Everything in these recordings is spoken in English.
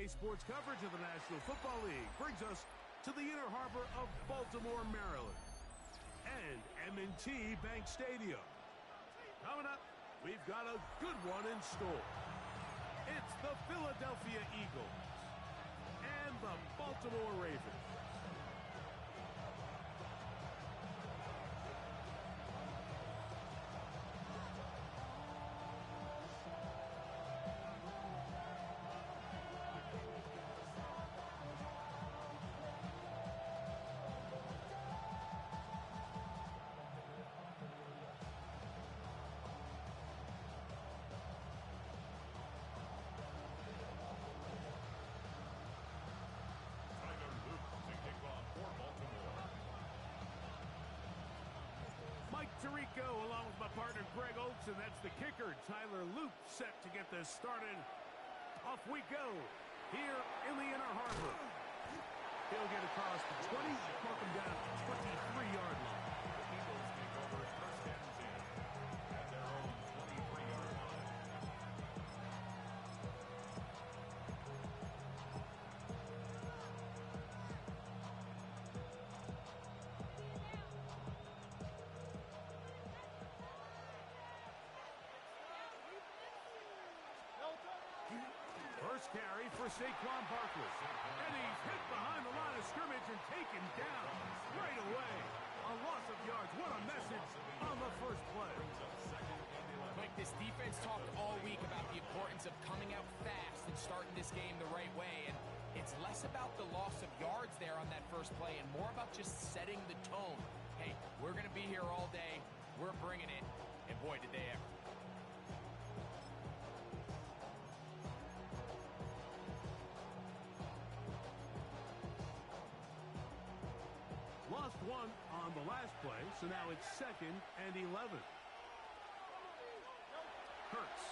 Today's sports coverage of the National Football League brings us to the inner harbor of Baltimore, Maryland, and M&T Bank Stadium. Coming up, we've got a good one in store. It's the Philadelphia Eagles and the Baltimore Ravens. Mike Tirico along with my partner Greg Olson. That's the kicker, Tyler Loop, set to get this started. Off we go here in the inner harbor. He'll get across the 20, mark him down at the 23-yard line. The Eagles take over first and 10 at their own 23-yard line. First carry for Saquon Barkley. And he's hit behind the line of scrimmage and taken down right away. A loss of yards. What a message on the first play. Mike, this defense talked all week about the importance of coming out fast and starting this game the right way. And it's less about the loss of yards there on that first play and more about just setting the tone. Hey, we're going to be here all day. We're bringing it. And boy, did they ever. Lost one on the last play, so now it's 2nd and 11. Hurts.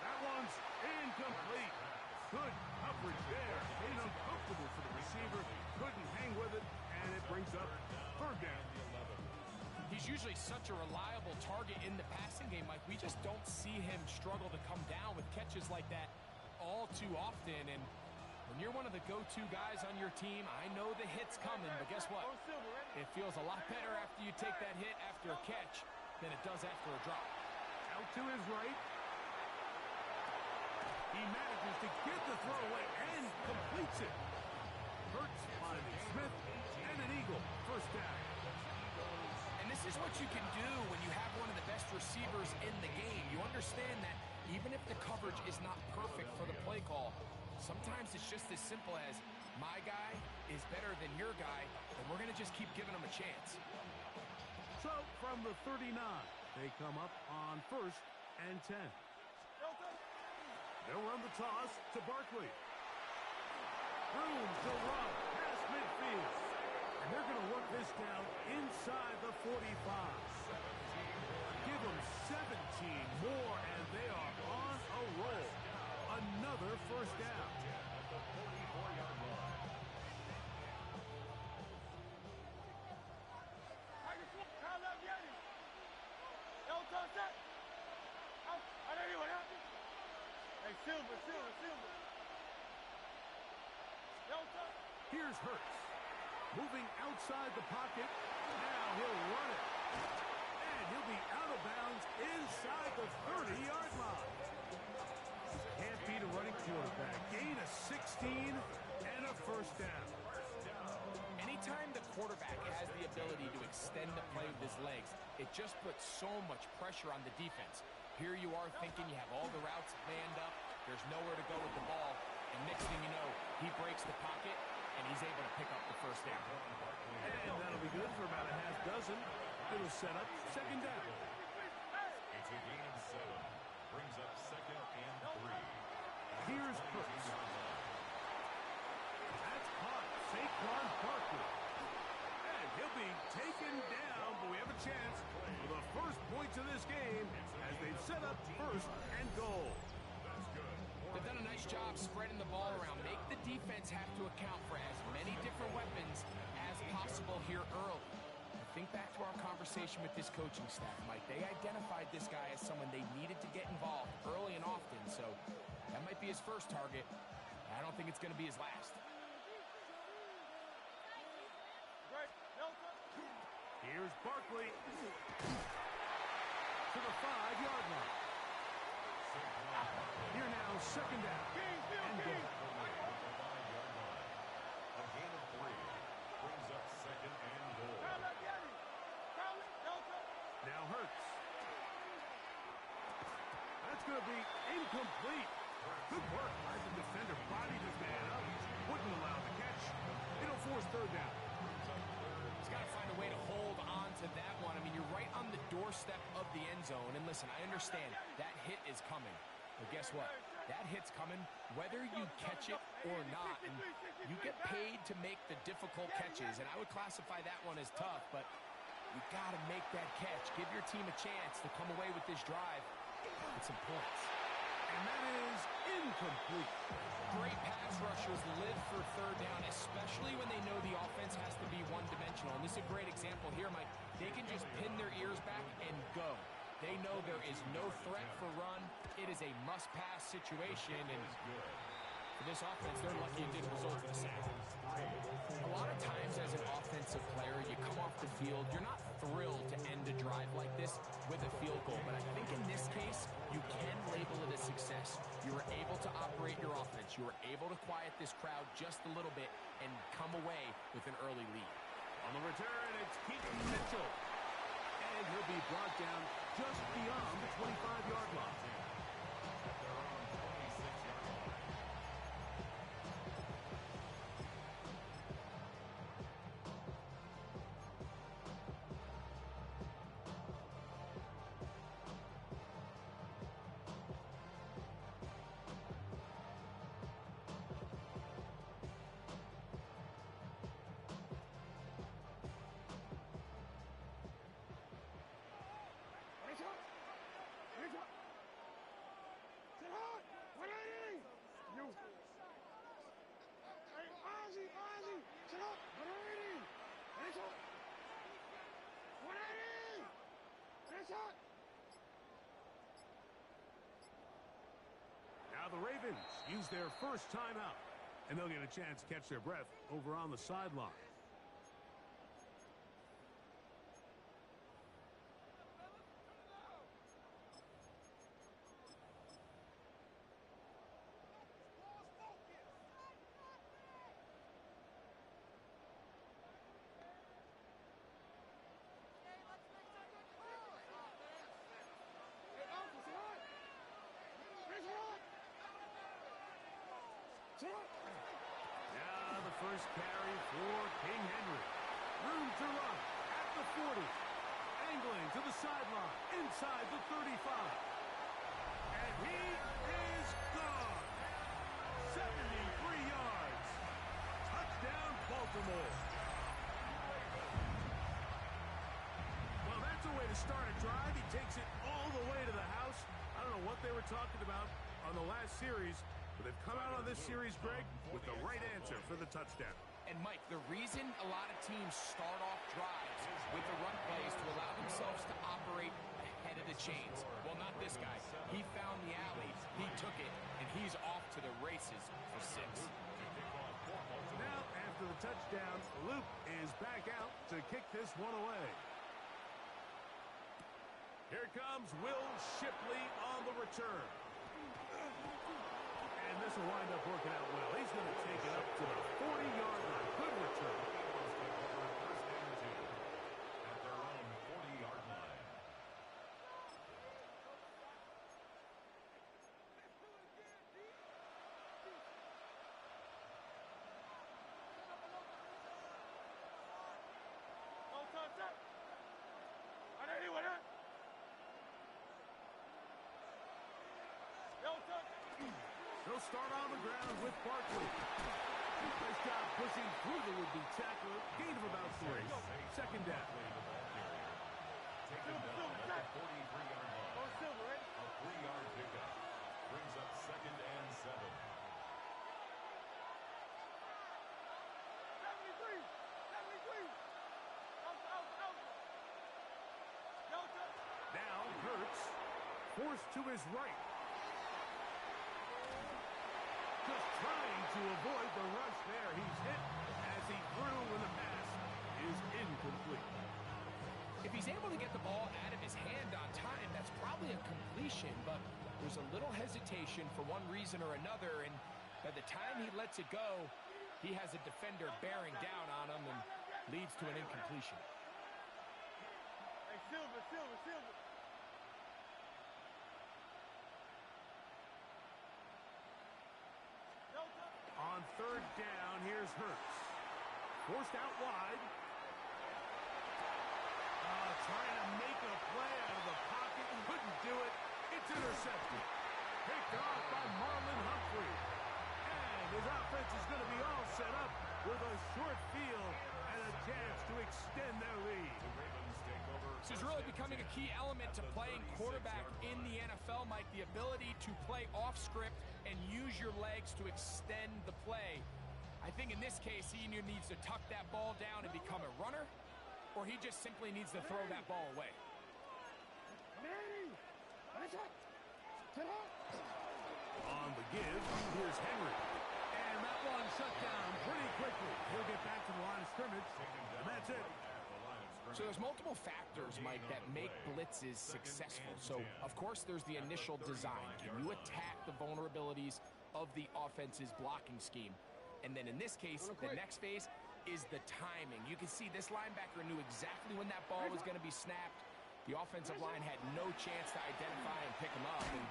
That one's incomplete. Good coverage there. Made it uncomfortable for the receiver. Couldn't hang with it, and it brings up 3rd down. He's usually such a reliable target in the passing game, Mike. We just don't see him struggle to come down with catches like that all too often. And when you're one of the go-to guys on your team, I know the hit's coming, but guess what? It feels a lot better after you take that hit after a catch than it does after a drop. Out to his right. He manages to get the throw away and completes it. Hurts finding Smith and an Eagle. First down. And this is what you can do when you have one of the best receivers in the game. You understand that even if the coverage is not perfect for the play call, sometimes it's just as simple as my guy is better than your guy, and we're going to just keep giving him a chance. So from the 39, they come up on 1st and 10. They'll run the toss to Barkley. Room to run past midfield. And they're going to work this down inside the 45. Give them 17 more, and they are on a roll. Another first down. At the 44-yard line. Here's Hurts. Moving outside the pocket. Now he'll run it. And he'll be out of bounds inside the 30-yard line. Can't beat a running quarterback. Gain of 16 and a first down. Anytime the quarterback has the ability to extend the play with his legs, it just puts so much pressure on the defense. Here you are thinking you have all the routes manned up, there's nowhere to go with the ball, and next thing you know, he breaks the pocket, and he's able to pick up the first down. And that'll be good for about a half dozen. It'll set up 2nd down. It's a gain of 7. Brings up 2nd and 3. Here's Hurts. That's caught. Saquon Barkley. And he'll be taken down, but we have a chance for the first points of this game as they've set up 1st and goal. They've done a nice job spreading the ball around. Make the defense have to account for as many different weapons as possible here early. The think back to our conversation with this coaching staff, Mike. They identified this guy as someone they needed to get involved early and often, so that might be his first target. I don't think it's going to be his last. Here's Barkley to the 5-yard line. Here now, second down. And goal. A gain of 3 brings up second and goal. Now Hurts. That's going to be incomplete. Good work by the defender. Bodied his man up. Wouldn't allow the catch. It'll force third down. He's got to find a way to hold on to that one. I mean, you're right on the doorstep of the end zone. And listen, I understand that hit is coming. But guess what? That hit's coming whether you catch it or not. And you get paid to make the difficult catches. And I would classify that one as tough, but you got to make that catch. Give your team a chance to come away with this drive with some points. And that is incomplete. Great pass rushers live for third down, especially when they know the offense has to be one-dimensional. And this is a great example here, Mike. They can just pin their ears back and go. They know there is no threat for run. It is a must-pass situation, and for this offense, they're lucky it didn't result in a sack. A lot of times as an offensive player, you come off the field, you're not thrilled to end a drive like this with a field goal, but I think in this case, you can label it a success. You were able to operate your offense. You were able to quiet this crowd just a little bit and come away with an early lead. On the return, it's Keaton Mitchell. And he'll be brought down just beyond the 25-yard line. Now the Ravens use their first timeout, and they'll get a chance to catch their breath over on the sideline. Now the first carry for King Henry. Room to run at the 40. Angling to the sideline, inside the 35. And he is gone. 73 yards. Touchdown, Baltimore. Well, that's a way to start a drive. He takes it all the way to the house. I don't know what they were talking about on the last series, but they've come out on this series, Greg, with the right answer for the touchdown. And, Mike, the reason a lot of teams start off drives with the run plays to allow themselves to operate ahead of the chains. Well, not this guy. He found the alley, he took it, and he's off to the races for 6. Now, after the touchdown, Luke is back out to kick this one away. Here comes Will Shipley on the return. And this will wind up working out well. He's going to take it up to the 40-yard line. Good return. At their own 40-yard line. They'll start on the ground with Barkley. Nice job pushing through the would-be tackler. Gain of about 3. Second down. Taken down at the 43-yard line. A 3-yard pickup brings up second and 7. forced to his right. Just trying to avoid the rush there. He's hit as he threw, and the pass is incomplete. If he's able to get the ball out of his hand on time, that's probably a completion, but there's a little hesitation for one reason or another, and by the time he lets it go, he has a defender bearing down on him and leads to an incompletion. Hey, Silver. On third down, here's Hurts. Forced out wide. Trying to make a play out of the pocket and couldn't do it. It's intercepted. Picked off by Marlon Humphrey. And his offense is going to be all set up with a short field and a chance to extend their lead. This is really becoming a key element to playing quarterback in the NFL, Mike. The ability to play off script and use your legs to extend the play. I think in this case, he either needs to tuck that ball down and become a runner, or he just simply needs to throw that ball away. On the give, here's Henry. And that one shut down pretty quickly. He'll get back to the line of scrimmage, and that's it. So there's multiple factors, Mike, that make blitzes successful. So, of course, there's the initial design. Can you attack the vulnerabilities of the offense's blocking scheme? And then in this case, the next phase is the timing. You can see this linebacker knew exactly when that ball was going to be snapped. The offensive line had no chance to identify and pick him up, and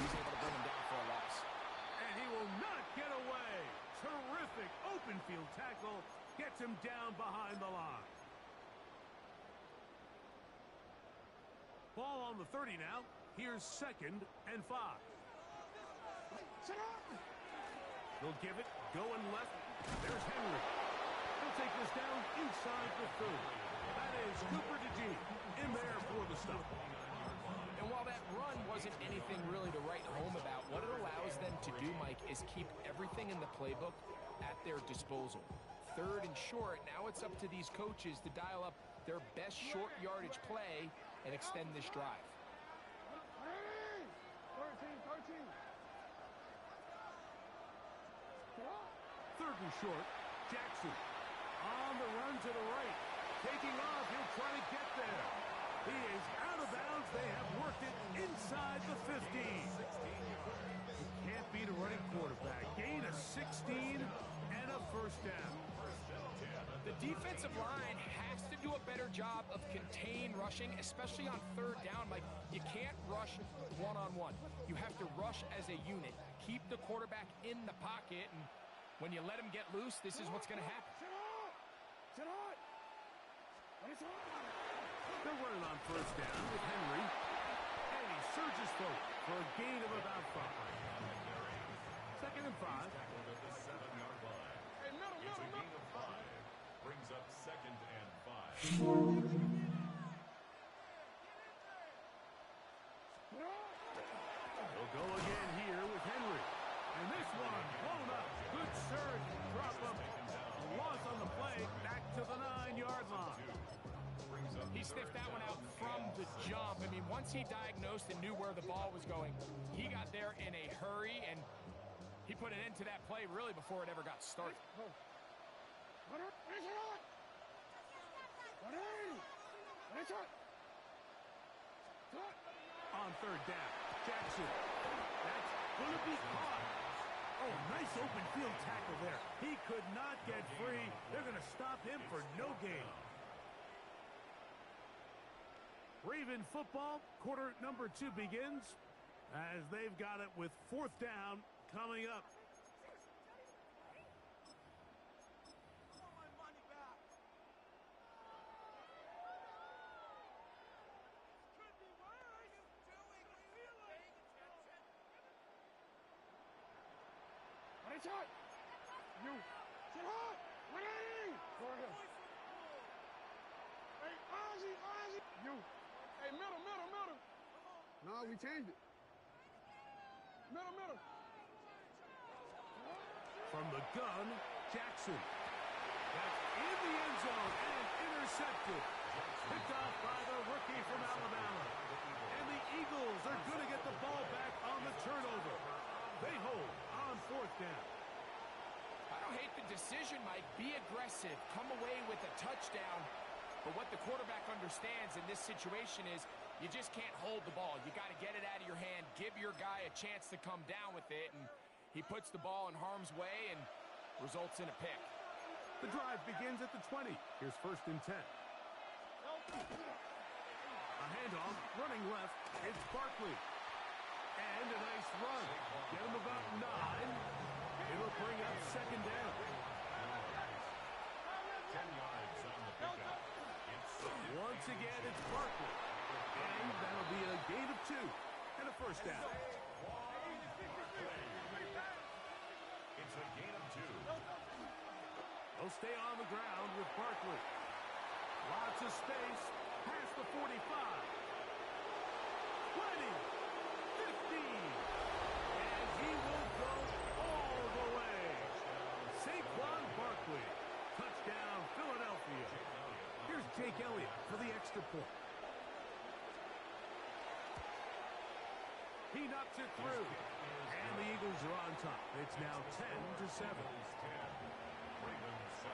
he was able to bring him down for a loss. And he will not get away. Terrific open field tackle gets him down behind the line. Ball on the 30 now. Here's 2nd and 5. They'll give it, going left. There's Henry. He'll take this down inside the 30. That is Cooper DeJean in there for the stop. And while that run wasn't anything really to write home about, what it allows them to do, Mike, is keep everything in the playbook at their disposal. 3rd and short, now it's up to these coaches to dial up their best short yardage play and extend this drive. 3rd and short. Jackson on the run to the right. Taking off, he'll try to get there. He is out of bounds. They have worked it inside the 15. You can't beat a running quarterback. Gain of 16 and a 1st down. The defensive line has to do a better job of contained rushing, especially on 3rd down. Like, you can't rush one-on-one. You have to rush as a unit. Keep the quarterback in the pocket, and when you let him get loose, this is what's going to happen. They're running on 1st down with Henry. And he surges forward for a gain of about 5. 2nd and 5. Hey, middle. Brings up 2nd and 5. They'll go again here with Henry. And this one blown up. Good surge. Drop him. A loss on the play. Back to the 9-yard line. He sniffed that one out from the jump. I mean, once he diagnosed and knew where the ball was going, he got there in a hurry, and he put an end to that play really before it ever got started. On 3rd down, Jackson. That's going to be caught. Oh, nice open field tackle there. He could not get free. They're going to stop him for no gain. Raven football, quarter number 2 begins as they've got it with 4th down coming up. Hey, middle. No, we changed it. Middle. From the gun, Jackson. That's in the end zone and intercepted. Picked off by the rookie from Alabama. And the Eagles are going to get the ball back on the turnover. They hold on 4th down. I don't hate the decision, Mike. Be aggressive. Come away with a touchdown. But what the quarterback understands in this situation is you just can't hold the ball. You got to get it out of your hand. Give your guy a chance to come down with it. And he puts the ball in harm's way and results in a pick. The drive begins at the 20. Here's 1st and 10. A handoff, running left. It's Barkley. And a nice run. Get him about 9. It'll bring up 2nd down. 10 yards on the pickup. Once again, it's Barkley. And that'll be a gain of 2 and a 1st down. It's a gain of 2. They'll stay on the ground with Barkley. Lots of space. Past the 45. 20. 15. And he will go all the way. Saquon Barkley. Touchdown, Philadelphia. Here's Jake Elliott for the extra point. He knocks it through. And the Eagles are on top. It's now 10-7. Ravens 7.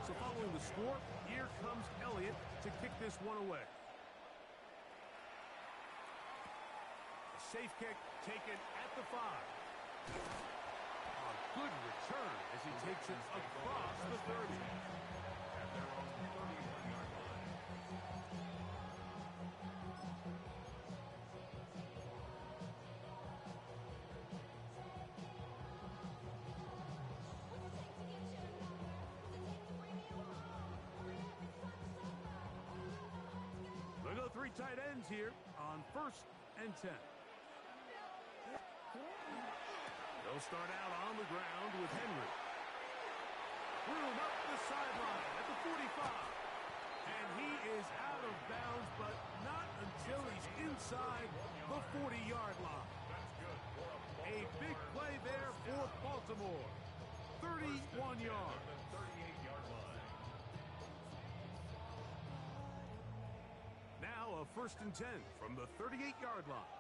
So following the score, here comes Elliott to kick this one away. A safe kick taken at the 5. A good return as he takes it across the 30. At their own 31-yard line. They go 3 tight ends here on 1st and 10. They'll start out on the ground with Henry. Threw him up the sideline at the 45. And he is out of bounds, but not until he's inside the 40-yard line. A big play there for Baltimore. 31 yards. 38-yard line. Now a 1st and 10 from the 38-yard line.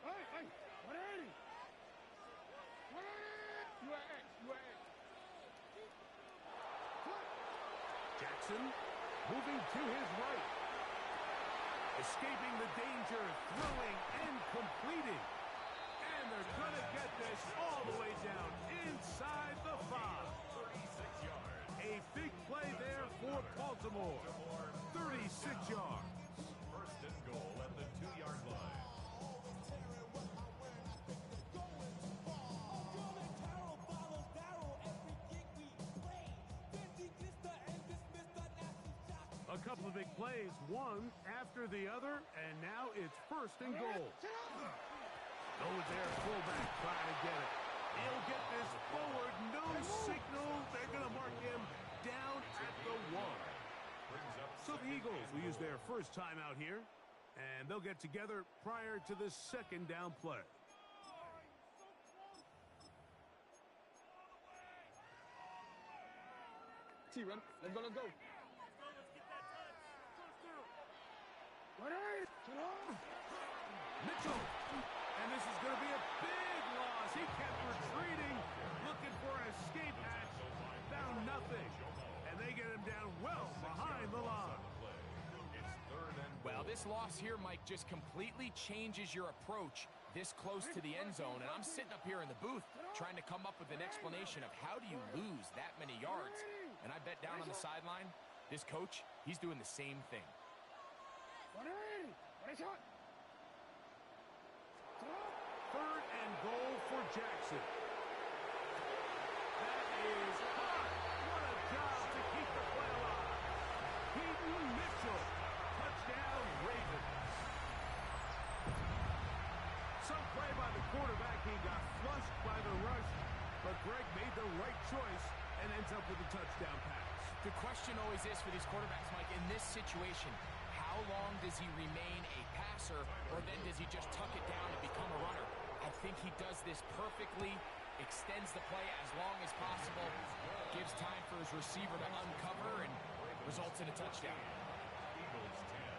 Hey, what are you? You at? Jackson moving to his right. Escaping the danger, throwing and completing. And they're going to get this all the way down inside the 5. 36 yards. A big play there for Baltimore. 36 yards. 1st and goal at the 2-yard line. A couple of big plays, one after the other, and now it's 1st and goal. Over there, fullback trying to get it. He'll get this forward, no signal. They're going to mark him down at the 1. So the Eagles will use their first timeout here, and they'll get together prior to the 2nd down play. T-Run, let's go. What are you? Mitchell. And this is going to be a big loss. He kept retreating, looking for an escape hatch. Found nothing. And they get him down well behind the line. It's 3rd and goal. Well, this loss here, Mike, just completely changes your approach this close to the end zone. And I'm sitting up here in the booth trying to come up with an explanation of how do you lose that many yards. And I bet down on the sideline, this coach, he's doing the same thing. What are you? What is it? 3rd and goal for Jackson. That is hot. What a job to keep the play alive. Keaton Mitchell. Touchdown, Ravens. Some play by the quarterback. He got flushed by the rush, but Greg made the right choice and ends up with a touchdown pass. The question always is for these quarterbacks, Mike, in this situation, how long does he remain a passer, or then does he just tuck it down and become a runner? I I think he does this perfectly, extends the play as long as possible, gives time for his receiver to uncover, and results in a touchdown. Eagles 10.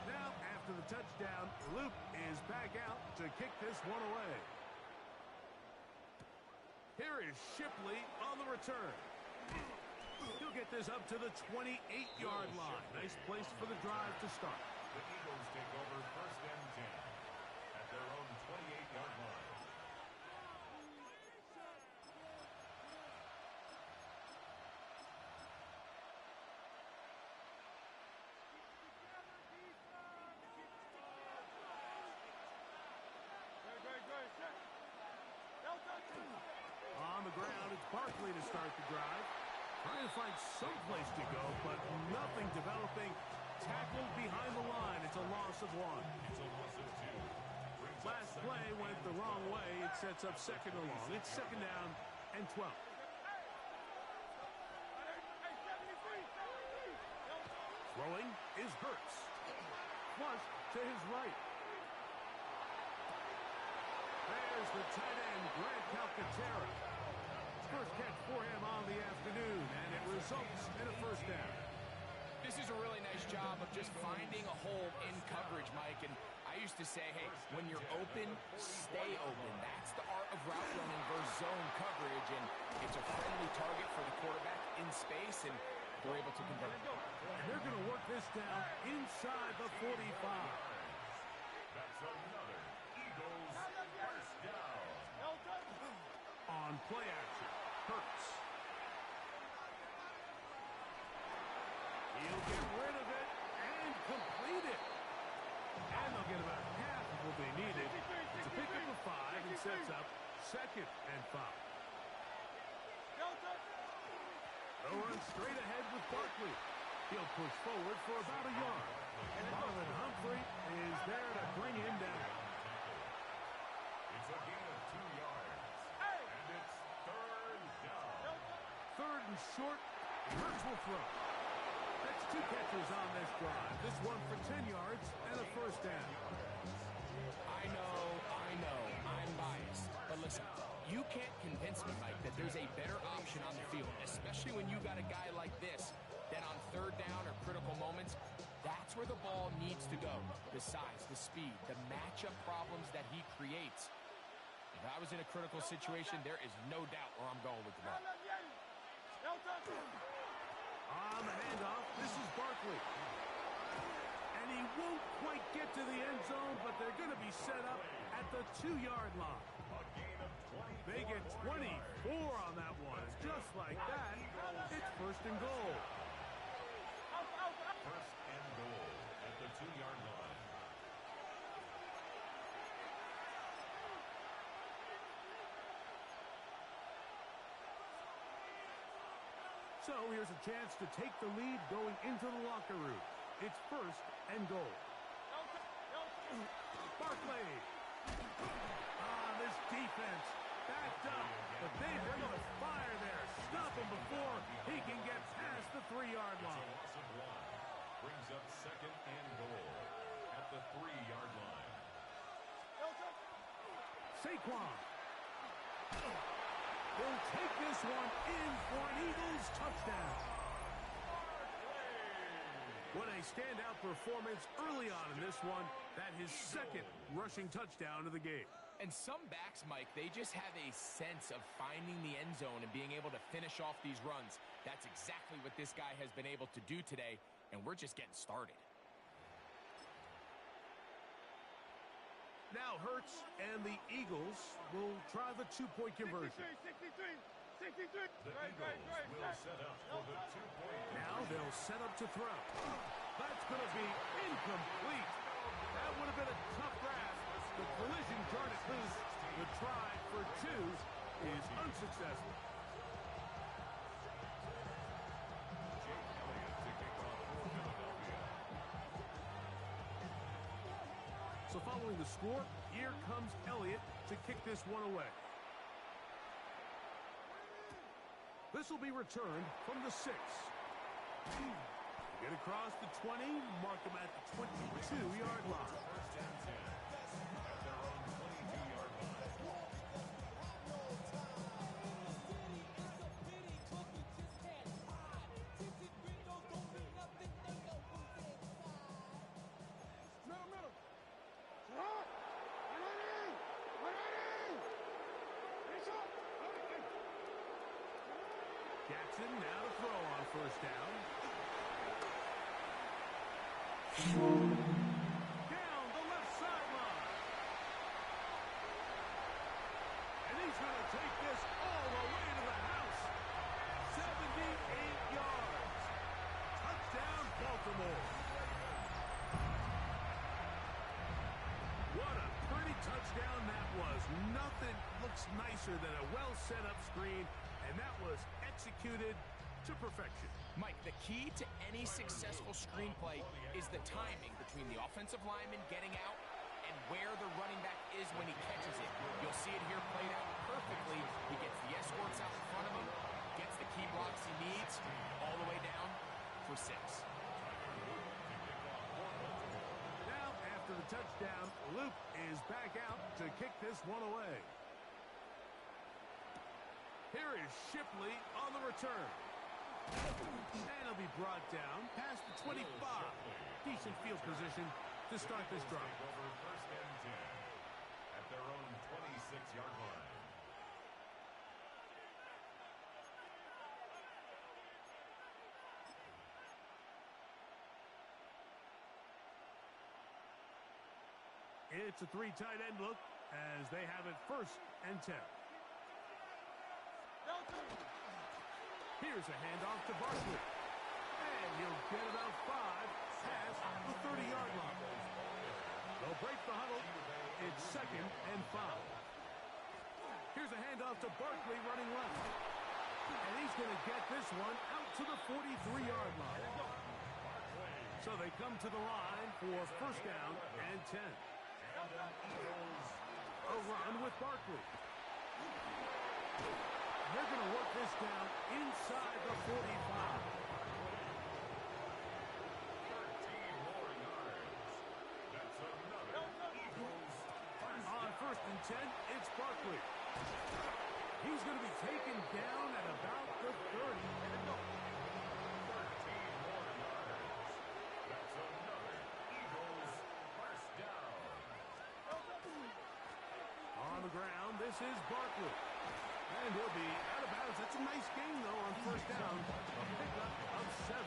Now, after the touchdown, Luke is back out to kick this one away. Here is Shipley on the return. He'll get this up to the 28-yard line. Nice place for the drive to start. The Eagles take over 1st and 10 at their own 28-yard line. On the ground, it's Barkley to start the drive. Trying to find some place to go, but nothing developing. Tackled behind the line. It's a loss of 1. It's a loss of 2. Brings up Last second play and went the wrong way. It sets up 2nd and long. It's 2nd down and 12. Throwing is Hurts. Flush to his right. There's the tight end, Grant Calcaterra. First catch for him on the afternoon, and it results in a 1st down. This is a really nice job of just finding a hole in coverage, Mike. And I used to say, hey, when you're open, stay open. That's the art of route running versus zone coverage. And it's a friendly target for the quarterback in space, and they're able to convert. And they're going to work this down inside the 45. That's another Eagles 1st down. On play action, Hurts. He'll get rid of it and complete it. And they'll get about half of what they needed. It's a pickup of 5 and sets up 2nd and 5. They'll run straight ahead with Barkley. He'll push forward for about a yard. Marlon Humphrey is there to bring him down. It's a gain of 2 yards. And it's 3rd down. 3rd and short. Hurts will throw. That's 2 catches on this drive. This one for 10 yards and a 1st down. I know, I'm biased. But listen, you can't convince me, Mike, that there's a better option on the field, especially when you got a guy like this, that on 3rd down or critical moments, that's where the ball needs to go. The size, the speed, the matchup problems that he creates. If I was in a critical situation, there is no doubt where I'm going with the ball. On the handoff, this is Barkley. And he won't quite get to the end zone, but they're going to be set up at the 2-yard line. A gain of 24. They get 24 on that one. Just like that, it's 1st and goal. 1st and goal at the 2-yard line. So here's a chance to take the lead going into the locker room. It's 1st and goal. Barkley. This defense backed up, but they've been able to fire there. Stop him before he can get past the 3-yard It's a line. loss of 1. Brings up 2nd and goal at the 3-yard line. Saquon. They'll take this one in for an Eagles touchdown. What a standout performance early on in this one. That his 2nd rushing touchdown of the game. And some backs, Mike, they just have a sense of finding the end zone and being able to finish off these runs. That's exactly what this guy has been able to do today, and we're just getting started. Now Hurts and the Eagles will try the 2-point conversion. The Eagles will set up for the 2-point. Now they'll set up to throw. That's going to be incomplete. That would have been a tough grasp. The collision jarred it loose. The try for 2 is unsuccessful. Jake Elliott to kick off for Philadelphia. the score. Here comes Elliott to kick this one away. This will be returned from the 6. Get across the 20, mark them at the 22-yard line. First and 10 at their own 22-yard line. Middle. Shot. 180. Finish up. Jackson now to throw on first down. Down the left sideline. And he's going to take this all the way to the house. 78 yards. Touchdown, Baltimore. What a pretty touchdown that was. Nothing looks nicer than a well-set-up screen, and that was executed to perfection. Mike, the key to any successful screenplay is the timing between the offensive lineman getting out and where the running back is when he catches it. You'll see it here played out perfectly. He gets the escorts out in front of him, gets the key blocks he needs, all the way down for 6. Now, after the touchdown, Luke is back out to kick this one away. Here is Shipley on the return. And he'll be brought down past the 25. Decent field position to start this drive. Over first and 10 at their own 26-yard line. It's a 3 tight end look as they have it first and 10. Here's a handoff to Barkley. And he'll get about 5 past the 30-yard line. They'll break the huddle. It's 2nd and 5. Here's a handoff to Barkley running left. And he's going to get this one out to the 43-yard line. So they come to the line for first down and 10. A run with Barkley. They're going to work this down inside the 45. 13 more yards. That's another Eagles first On first and 10, it's Barkley. He's going to be taken down at about the 30. 13 more yards. That's another Eagles first down. On the ground, this is Barkley. And he'll be out of bounds. That's a nice game, though, on first down. A pickup of 7.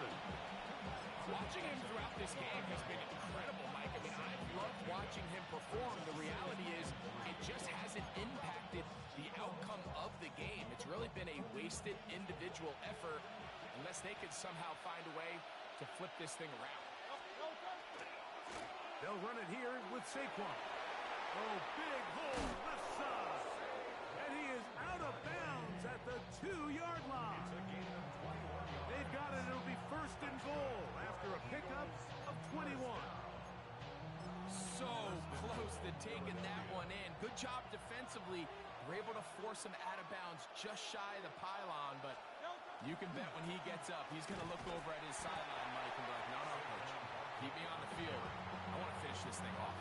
Watching him throughout this game has been incredible, Mike. I mean, I've loved watching him perform. The reality is it just hasn't impacted the outcome of the game. It's really been a wasted individual effort unless they could somehow find a way to flip this thing around. They'll run it here with Saquon. Oh, big hole left side. And he is out of bounds at the 2-yard line. They've got it. It'll be first and goal after a pickup of 21. So close to taking that one in. Good job defensively. We're able to force him out of bounds just shy of the pylon, but you can bet when he gets up, he's going to look over at his sideline, Mike, and be like, no, coach, keep me on the field. I want to finish this thing off.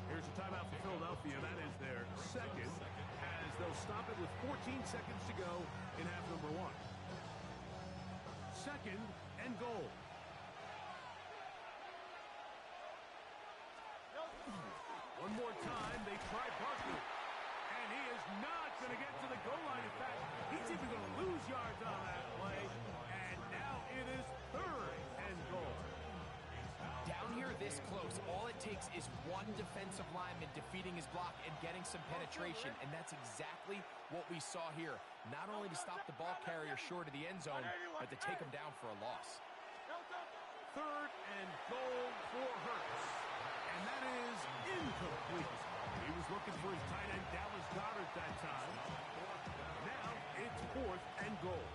Here's a timeout for Philadelphia. That is their second, as they'll stop it with 14 seconds to go in half number 1. 2nd and goal. One more time, they try Barkley. And he is not going to get to the goal line. In fact, he's even going to lose yards on that play. And now it is 3rd and goal. Down here this close, all it takes is one defensive lineman defeating his block and getting some penetration, and that's exactly what we saw here. Not only to stop the ball carrier short of the end zone, but to take him down for a loss. 3rd and goal for Hurts. And that is incomplete. He was looking for his tight end, Dallas Goedert, that time. Now it's 4th and goal.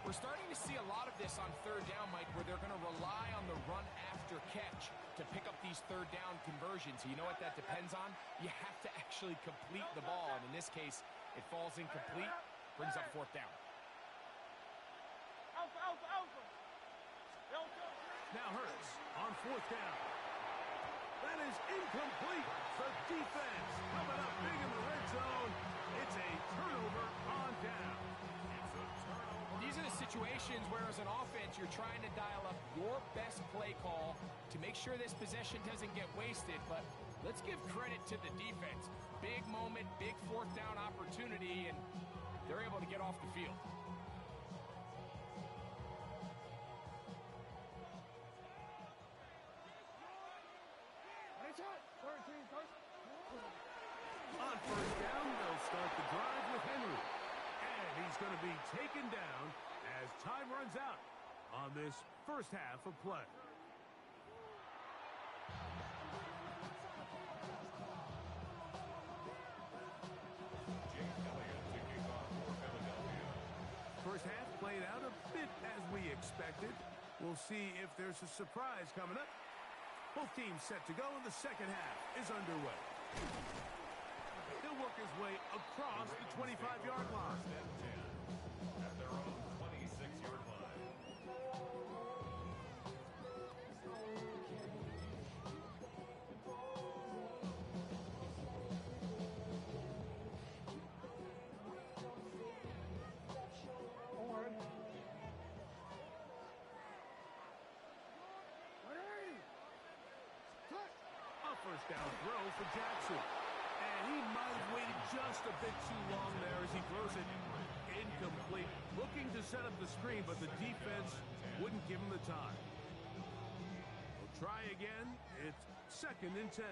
We're starting to see a lot of this on third down, Mike, where they're going to rely on the run after catch to pick up these third down conversions. You know what that depends on? You have to actually complete the ball, and in this case, it falls incomplete, brings up fourth down. Now Hurts on fourth down. That is incomplete. The defense coming up big in the red zone. It's a turnover on down. These are the situations where, as an offense, you're trying to dial up your best play call to make sure this possession doesn't get wasted. But let's give credit to the defense. Big moment, big fourth down opportunity, and they're able to get off the field. On first down, they'll start the drive with Henry. And he's going to be taken down as time runs out on this first half of play. Jake Elliott to kick off for Philadelphia. First half played out a bit as we expected. We'll see if there's a surprise coming up. Both teams set to go, and the second half is underway. He'll work his way across the 25-yard line. At their own 26-yard line. A first down throw for Jackson. And he might have waited just a bit too long there as he throws it incomplete. Looking to set up the screen, but the defense wouldn't give him the time. We'll try again. It's 2nd and 10.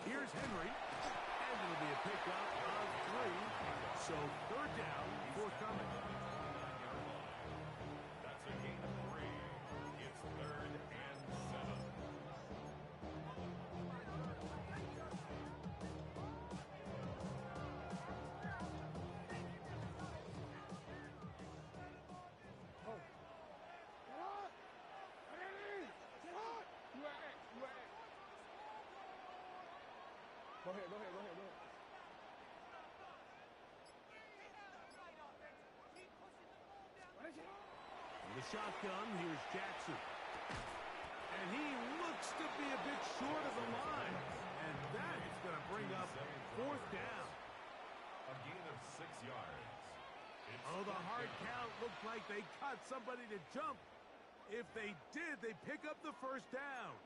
Here's Henry. And it'll be a pickup of 3. So third down forthcoming. That's a gain of 3. It's 3rd and 7. Go ahead. In the shotgun, here's Jackson. And he looks to be a bit short of the line. And that is going to bring up fourth down. A gain of 6 yards. Oh, the hard count looked like they caught somebody to jump. If they did, they pick up the first down.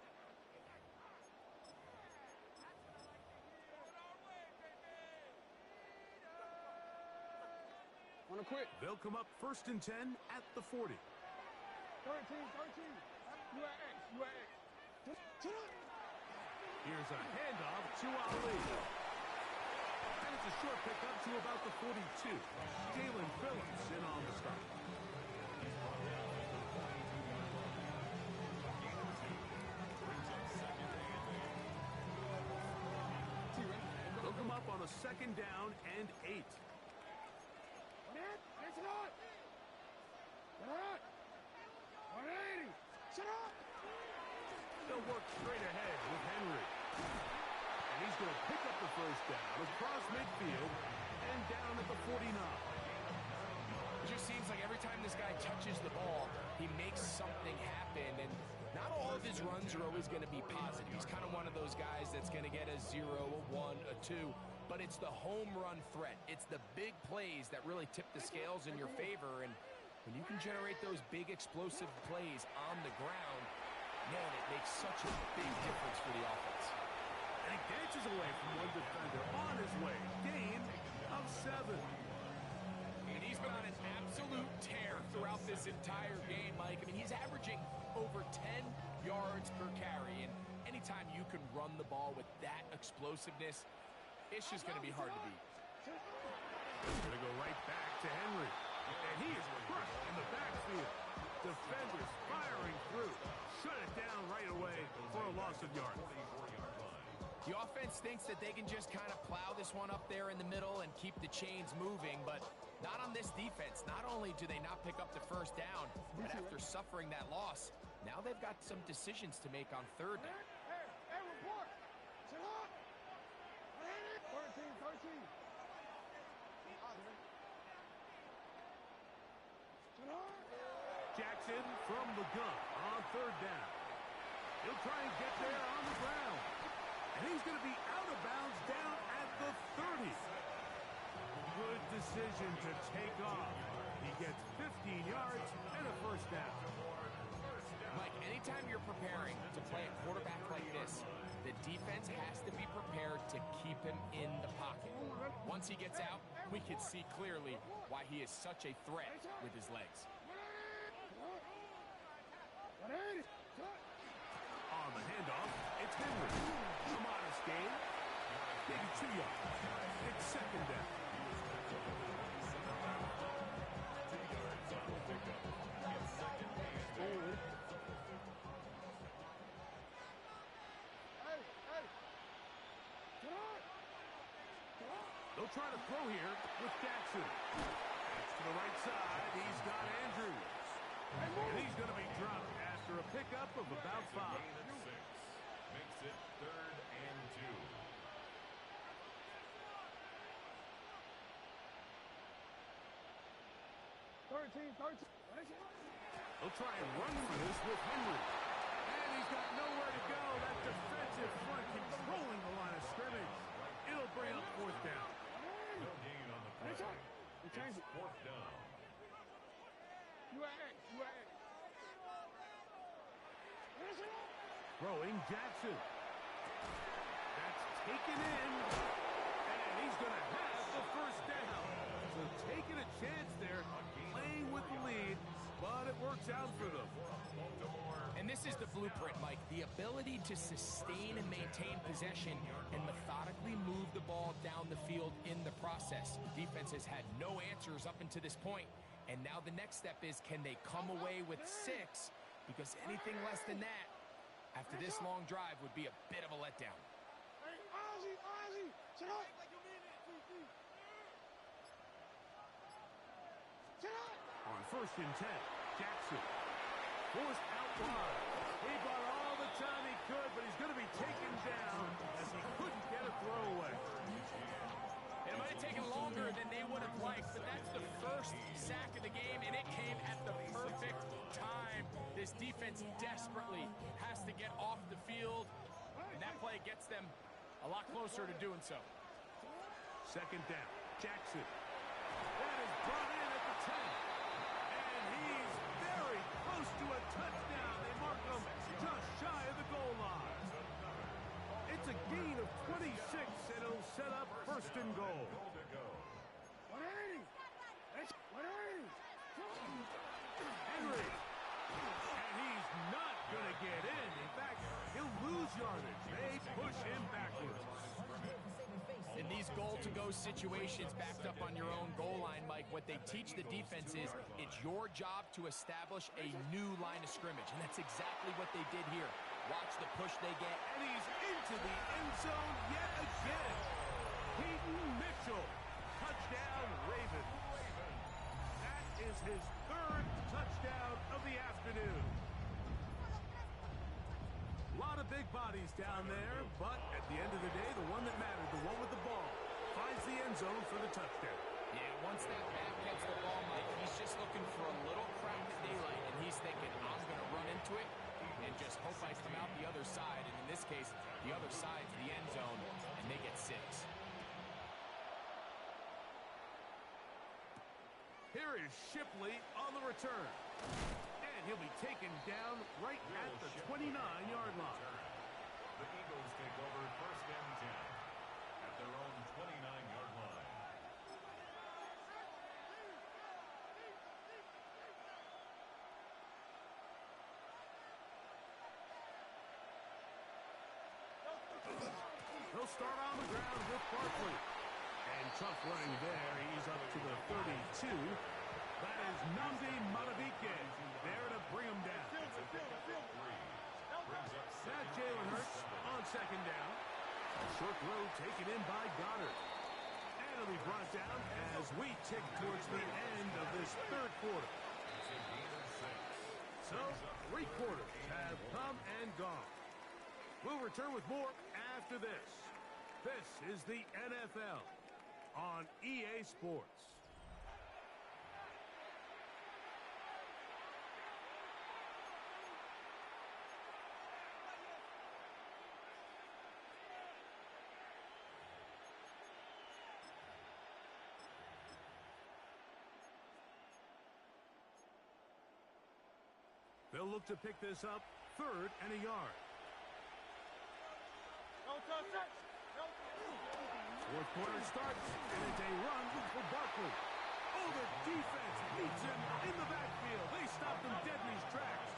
Wanna quit? They'll come up 1st and 10 at the 40. 13. UAX. Here's a handoff to Ali. And it's a short pickup to about the 42. Jalen Phillips in on the stop. He's brought down at the 42-yard line. A gain of 2. Brings up 2nd and 8. They'll come up on a 2nd down and 8. They'll work straight ahead with Henry. And he's going to pick up the first down across midfield and down at the 49. It just seems like every time this guy touches the ball, he makes something happen. And not all of his runs are always going to be positive. He's kind of one of those guys that's going to get a 0, a 1, a 2. But it's the home run threat. It's the big plays that really tip the scales in your favor. And when you can generate those big explosive plays on the ground, man, it makes such a big difference for the offense. And he dances away from one defender on his way. Gain of 7. And he's been on an absolute tear throughout this entire game, Mike. I mean, he's averaging over 10 yards per carry. And anytime you can run the ball with that explosiveness, it's just going to be hard to beat. He's going to go right back to Henry. And he is crushed in the backfield. Defenders firing through. Shut it down right away for a loss of yards. 44-yard line. The offense thinks that they can just kind of plow this one up there in the middle and keep the chains moving, but not on this defense. Not only do they not pick up the first down, but after suffering that loss, now they've got some decisions to make on third down. Hey, report. Sit up. 13. Jackson from the gun on third down. He'll try and get there on the ground. And he's going to be out of bounds down at the 30. Good decision to take off. He gets 15 yards and a first down. Mike, anytime you're preparing to play a quarterback like this, the defense has to be prepared to keep him in the pocket. Once he gets out, we can see clearly why he is such a threat with his legs. On the handoff, it's Henry. A modest gain. Maybe 2 yards. It's second down. They'll try to throw here with Jackson. That's to the right side. He's got Andrews. And he's going to be dropped after a pickup of about 5. Makes it 3rd and 2. They'll try and run for this with Henry. And he's got nowhere to go. That defensive front controlling the line of scrimmage. It'll bring up 4th down. No gain on the play. It's 4th down. Throwing Jackson. That's taken in. And he's going to have the first down. So taking a chance there, playing with the lead, but it works out for them. And this is the blueprint, Mike. The ability to sustain and maintain possession and methodically move the ball down the field in the process. The defense has had no answers up until this point, and now the next step is, can they come away with 6? Because anything less than that, after this long drive, would be a bit of a letdown. On 1st and 10, Jackson forced out wide. He bought all the time he could, but he's going to be taken down as he couldn't get a throwaway. It might have taken longer than they would have liked, but that's the first sack of the game, and it came at the perfect time. This defense desperately has to get off the field, and that play gets them a lot closer to doing so. 2nd down, Jackson. That is brought in at the 10. And he's very close to a touchdown. They mark him just shy of the goal line. It's a gain of 26, and it'll set up 1st and goal. Henry. And he's not going to get in. In fact, he'll lose yardage. They push him backwards. In these goal-to-go situations backed up on your own goal line, Mike, what they teach the defense is it's your job to establish a new line of scrimmage, and that's exactly what they did here. Watch the push they get. And he's into the end zone yet again. Peyton Mitchell. Touchdown, Ravens. That is his 3rd touchdown of the afternoon. A lot of big bodies down there, but at the end of the day, the one that mattered, the one with the ball, finds the end zone for the touchdown. Yeah, once that back gets the ball, Mike, he's just looking for a little crack of daylight, and he's thinking, I'm going to run into it and just hope I come out the other side. And in this case, the other side's the end zone, and they get 6. Here is Shipley on the return. And he'll be taken down right at the 29-yard line. The Eagles take over 1st and 10 at their own 29-yard line. They'll start on the ground with Barkley. And tough running there. He's up to the 32. That is Nnamdi Madubuike there to bring him down. Brings up Now Jalen Hurts on 2nd down. A short throw taken in by Goddard. And it'll be brought down as we tick towards the end of this third quarter. So, 3 quarters have come and gone. We'll return with more after this. This is the NFL on EA Sports. They'll look to pick this up 3rd and a yard. Fourth quarter starts, and it's a run for Barkley. Oh, the defense meets him in the backfield. They stop him dead in his tracks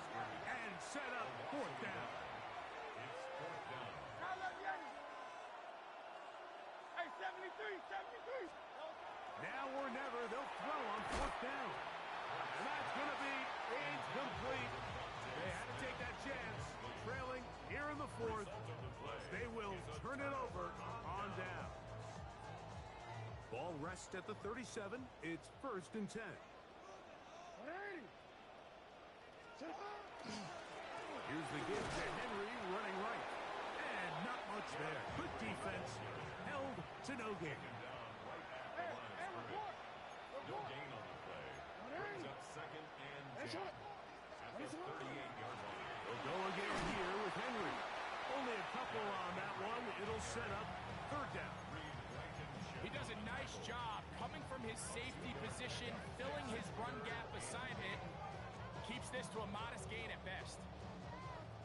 and set up 4th down. It's 4th down. Hey, 73. Now or never, they'll throw on 4th down. And that's going to be incomplete. They had to take that chance. Trailing here in the 4th. They will turn it over on down. Ball rests at the 37. It's 1st and 10. Here's the give to Henry running right. And not much there. Good defense. Held to no gain. No gain on the play. Brings up 2nd and 10. At the 38-yard line. They'll go again here with Henry. Only a couple on that one. It'll set up 3rd down. He does a nice job coming from his safety position, filling his run gap assignment, and keeps this to a modest gain at best.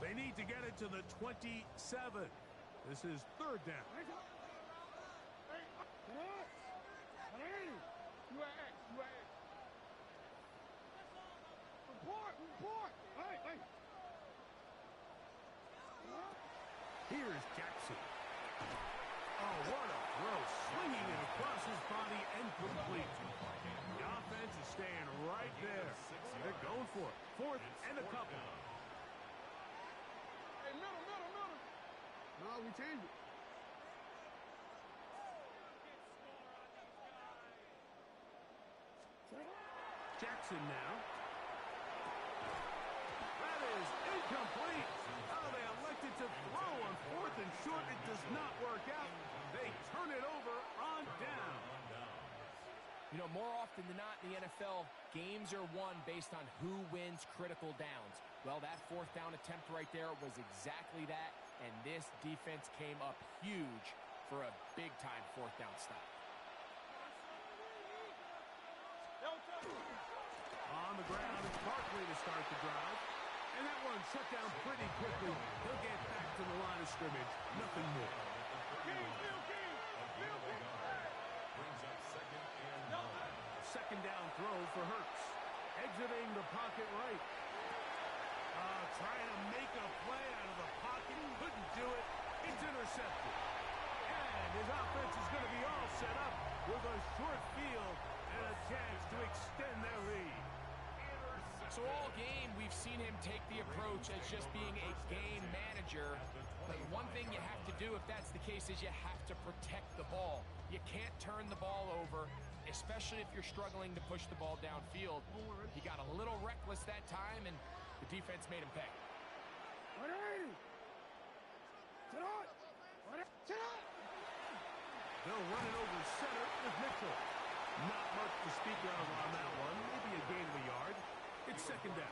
They need to get it to the 27. This is 3rd down. Report. Hey. Here's Jackson. Oh, what a throw. Swinging it across his body and complete. The offense is staying right there. They're going for it. 4th and a couple. Hey, middle. No, we change it. Jackson now. That is incomplete. Oh, they elected to throw on 4th and short. It does not work out. They turn it over on down. You know, more often than not in the NFL, games are won based on who wins critical downs. Well, that 4th down attempt right there was exactly that, and this defense came up huge for a big-time 4th down stop. On the ground, it's Barkley to start the drive. And that one shut down pretty quickly. He'll get back to the line of scrimmage. Nothing more. Brings up 2nd and 9. 2nd down throw for Hurts. Exiting the pocket right. Trying to make a play out of the pocket. Couldn't do it. It's intercepted. And his offense is going to be all set up with a short field and a chance to extend their lead. So all game, we've seen him take the approach as just being a game manager. But one thing you have to do if that's the case is you have to protect the ball. You can't turn the ball over, especially if you're struggling to push the ball downfield. He got a little reckless that time, and the defense made him pay. They'll run it over center with Mitchell. Not much to speak of on that one. Maybe a gain of a yard. It's 2nd down.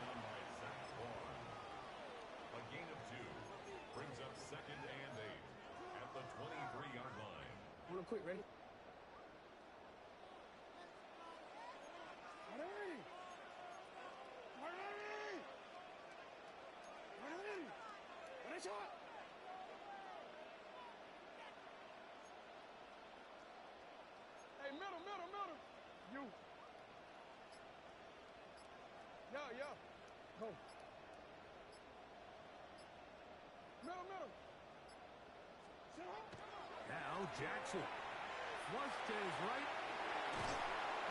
A gain of 2. Brings up 2nd and 8. At the 23-yard line. Real quick, ready? Hey, middle. You. Yeah. Go. Middle. Now Jackson. Flush to his right.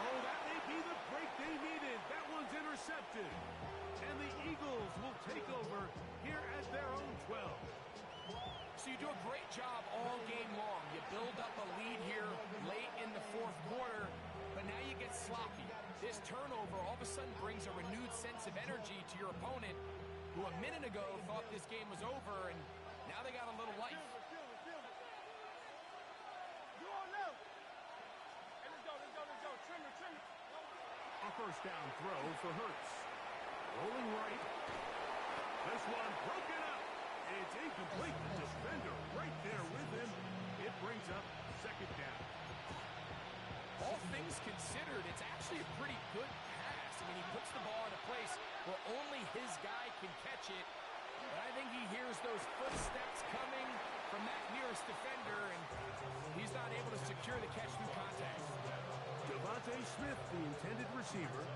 Oh, that may be the break they needed. That one's intercepted. And the Eagles will take over here at their own 12. So you do a great job all game long. You build up a lead here late in the fourth quarter, but now you get sloppy. This turnover all of a sudden brings a renewed sense of energy to your opponent, who a minute ago thought this game was over, and now they got a little life. A first down throw for Hurts. Rolling right. This one broken up. It's incomplete. The defender right there with him. It brings up second down. All things considered, it's actually a pretty good pass. I mean, he puts the ball in a place where only his guy can catch it. But I think he hears those footsteps coming from that nearest defender, and he's not able to secure the catch through contact. Devontae Smith, the intended receiver.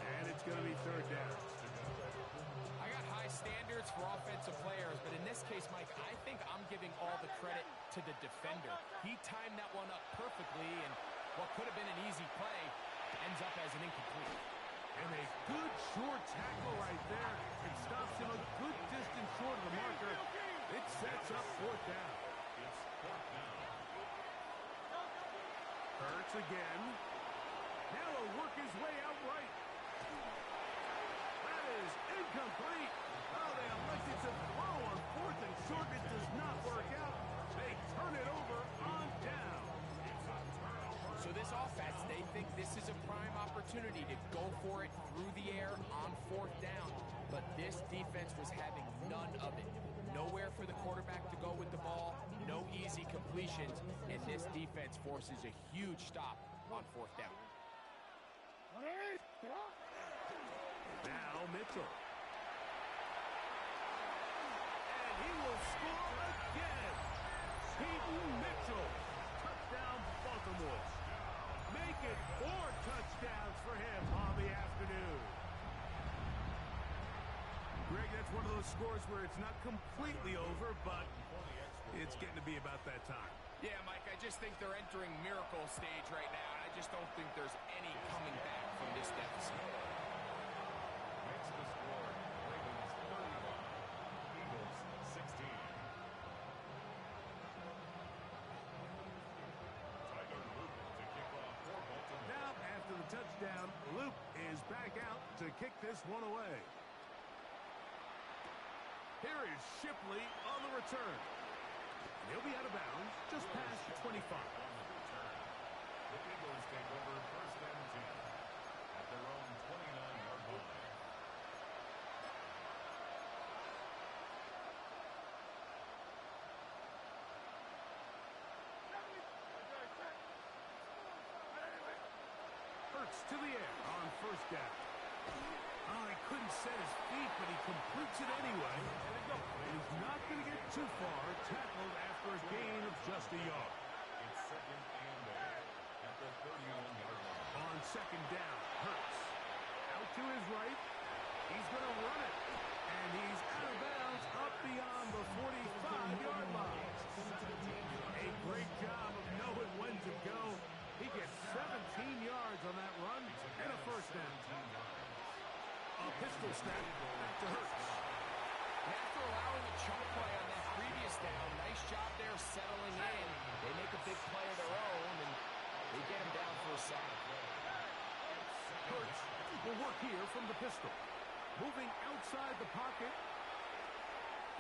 And it's going to be third down. I got high standards for offensive players, but in this case, Mike, I think I'm giving all the credit to the defender. He timed that one up perfectly, and what could have been an easy play ends up as an incomplete. And a good short tackle right there. It stops him a good distance short of the marker. It sets up fourth down. It's fourth down. Hurts again. Now he'll work his way out right. That is incomplete. Oh, they elected to throw on fourth and short. It does not work out. They turn it over on down. So this offense, they think this is a prime opportunity to go for it through the air on fourth down. But this defense was having none of it. Nowhere for the quarterback to go with the ball, no easy completions, and this defense forces a huge stop on fourth down. Now Mitchell. And he will score again. Peyton Mitchell. Touchdown Baltimore. Make it 4 touchdowns for him on the afternoon. Greg, that's one of those scores where it's not completely over, but it's getting to be about that time. Yeah, Mike, I just think they're entering miracle stage right now, and I just don't think there's any coming back from this deficit. Makes the score Ravens 31, Eagles 16. Tyler Luke to kick off for Baltimore. Now, after the touchdown, Luke is back out to kick this one away. Here is Shipley on the return. He'll be out of bounds just past the 25. On the return, the Eagles take over first and 10 at their own 29-yard line. Hurts to the air on first down. Oh, he couldn't set his feet, but he completes it anyway. And he's not going to get too far. Tackled after a gain of just a yard. It's second and 8 at the 31-yard line. On second down, Hurts. Out to his right. He's going to run it. And he's out of bounds up beyond the 45-yard line. A great job of knowing when to go. He gets 17 yards on that run and a first down. A pistol snap back to Hurts. And after allowing a chunk play on that previous down, nice job there settling in. They make a big play of their own, and they get him down for a sack. Hurts will work here from the pistol. Moving outside the pocket.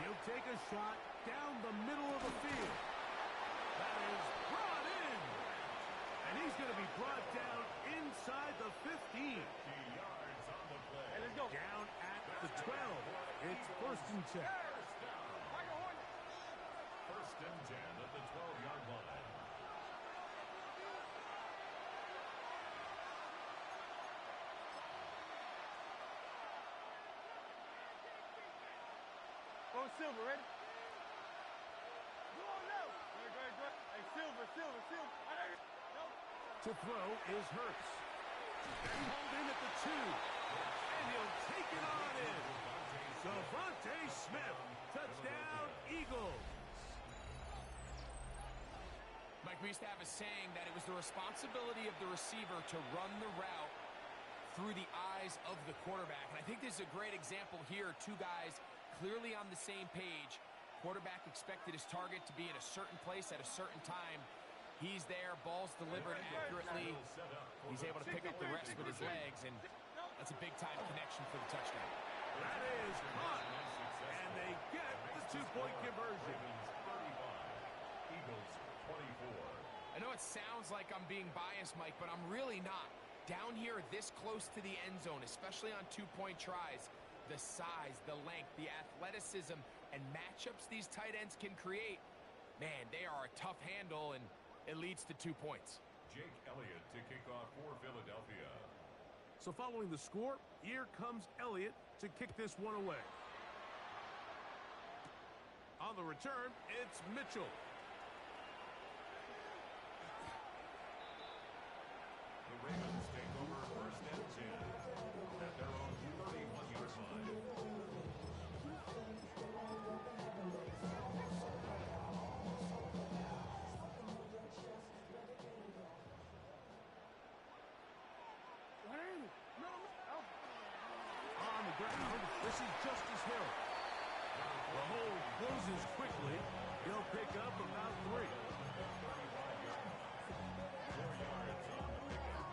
He'll take a shot down the middle of the field. That is brought in. And he's going to be brought down inside the 15. Yards on the play. Hey, let's go. Down at the 12. It's first and 10. First and 10 at the 12-yard line. Go Silver, ready? Go on now. Go. Hey, Silver. No. To throw is Hurts. And hold in at the 2. And he'll take it on in. Devontae Smith. Touchdown, Eagles. Mike, we used to have a saying that it was the responsibility of the receiver to run the route through the eyes of the quarterback. And I think this is a great example here. Two guys clearly on the same page. Quarterback expected his target to be in a certain place at a certain time. He's there, ball's delivered accurately. He's able to pick up the rest with his legs, and that's a big-time connection for the touchdown. That is caught, and they get the two-point conversion. Eagles 24. I know it sounds like I'm being biased, Mike, but I'm really not. Down here this close to the end zone, especially on two-point tries, the size, the length, the athleticism, and matchups these tight ends can create, man, they are a tough handle, and it leads to 2 points. Jake Elliott to kick off for Philadelphia. So following the score, here comes Elliott to kick this one away. On the return, it's Mitchell. The Ravens take over first and 10 at their own 31-yard line. On the ground, this is Justice Hill. The hole closes quickly. He'll pick up about 3. 4 yards on the pickup.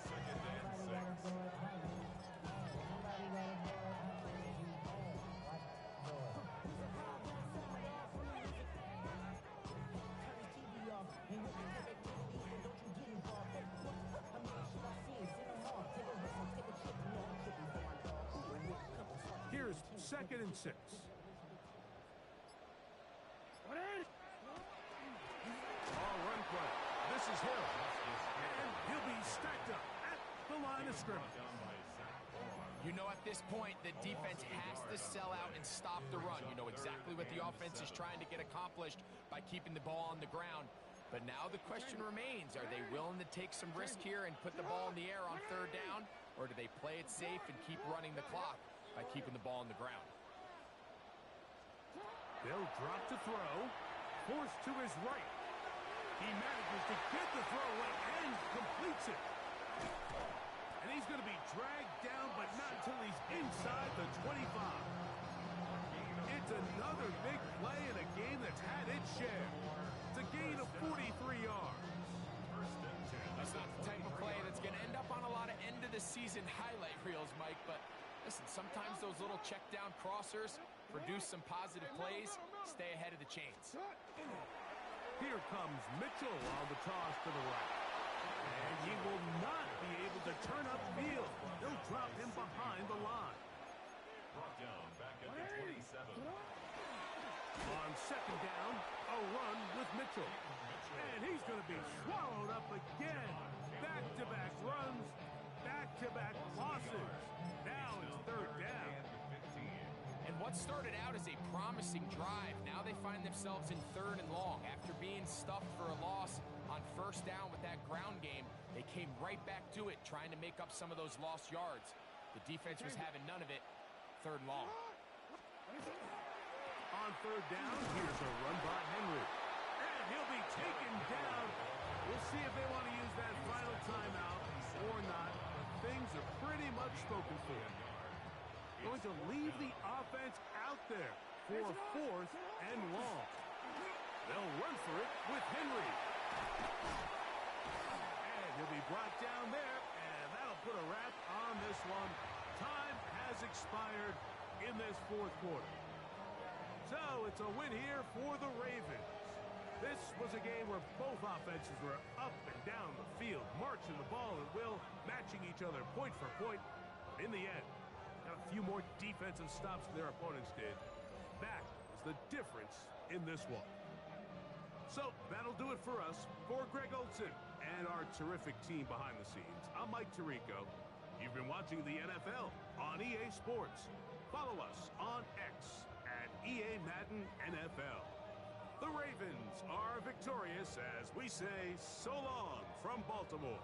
Second and 6. Here's second and 6. Run play. This is Hill. And he'll be stacked up at the line of scrimmage. You know, at this point, the defense has to sell out and stop the run. You know exactly what the offense is trying to get accomplished by keeping the ball on the ground. But now the question remains, are they willing to take some risk here and put the ball in the air on third down? Or do they play it safe and keep running the clock by keeping the ball on the ground? They'll drop to throw. Forced to his right. He manages to get the throw away and completes it. And he's going to be dragged down, but not until he's inside the 25. It's another big play in a game that's had its share. It's a gain of 43 yards. That's not the type of play that's going to end up on a lot of end-of-the-season highlight reels, Mike, but listen, sometimes those little check-down crossers produce some positive plays. Stay ahead of the chains. Here comes Mitchell on the toss to the right. And he will not be able to turn upfield. They'll drop him behind the line. Brought down back at the 27. On second down, a run with Mitchell. And he's going to be swallowed up again. Back-to-back runs, back-to-back losses. Now it's third down. And what started out as a promising drive, now they find themselves in third and long. After being stuffed for a loss on first down with that ground game, they came right back to it, trying to make up some of those lost yards. The defense was having none of it. Third and long. On third down, here's a run by Henry. And he'll be taken down. We'll see if they want to use that final timeout or not. Things are pretty much spoken for. Going to leave the offense out there for fourth and long. They'll run for it with Henry. And he'll be brought down there, and that'll put a wrap on this one. Time has expired in this fourth quarter. So it's a win here for the Ravens. This was a game where both offenses were up and down the field, marching the ball at will, matching each other point for point. In the end, got a few more defensive stops than their opponents did. That was the difference in this one. So that'll do it for us. For Greg Olsen and our terrific team behind the scenes, I'm Mike Tirico. You've been watching the NFL on EA Sports. Follow us on X at EA Madden NFL. The Ravens are victorious as we say so long from Baltimore.